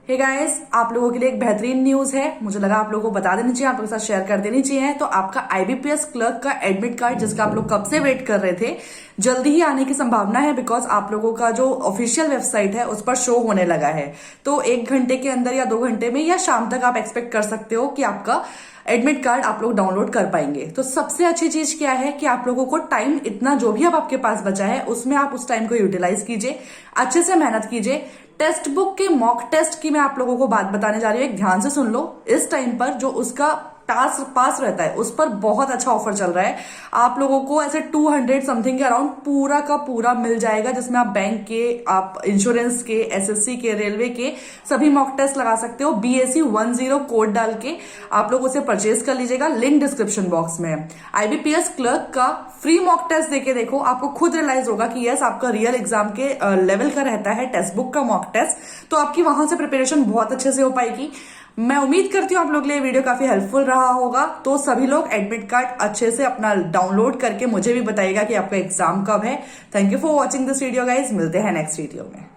Hey guys, आप लोगों के लिए एक बेहतरीन न्यूज है। मुझे लगा आप लोगों को बता देनी चाहिए, आप लोगों के साथ शेयर कर देनी चाहिए। तो आपका आईबीपीएस क्लर्क का एडमिट कार्ड, जिसका आप लोग कब से वेट कर रहे थे, जल्दी ही आने की संभावना है। बिकॉज आप लोगों का जो ऑफिशियल वेबसाइट है उस पर शो होने लगा है। तो 1 घंटे के अंदर या 2 घंटे में या शाम तक आप एक्सपेक्ट कर सकते हो कि आपका एडमिट कार्ड आप लोग डाउनलोड कर पाएंगे। तो सबसे अच्छी चीज क्या है कि आप लोगों को टाइम, इतना जो भी अब आपके पास बचा है उसमें आप उस टाइम को यूटिलाइज कीजिए, अच्छे से मेहनत कीजिए। टेक्स्ट बुक के मॉक टेस्ट की मैं आप लोगों को बात बताने जा रही हूँ, एक ध्यान से सुन लो। इस टाइम पर जो उसका पास रहता है उस पर बहुत अच्छा ऑफर चल रहा है। आप लोगों को ऐसे 200 समथिंग के अराउंड पूरा का पूरा मिल जाएगा, जिसमें आप बैंक के, आप इंश्योरेंस के, एसएससी के, रेलवे के सभी मॉक टेस्ट लगा सकते हो। BAC 10 कोड डाल के आप लोग उसे परचेज कर लीजिएगा, लिंक डिस्क्रिप्शन बॉक्स में है। आईबीपीएस क्लर्क का फ्री मॉक टेस्ट देके देखो, आपको खुद रियलाइज होगा कि यस, आपका रियल एग्जाम के लेवल का रहता है टेक्स्ट बुक का मॉक टेस्ट। तो आपकी वहां से प्रिपरेशन बहुत अच्छे से हो पाएगी। मैं उम्मीद करती हूँ आप लोग के लिए वीडियो काफी हेल्पफुल रहा होगा। तो सभी लोग एडमिट कार्ड अच्छे से अपना डाउनलोड करके मुझे भी बताइएगा कि आपका एग्जाम कब है। Thank you for watching this video guys, मिलते हैं नेक्स्ट वीडियो में।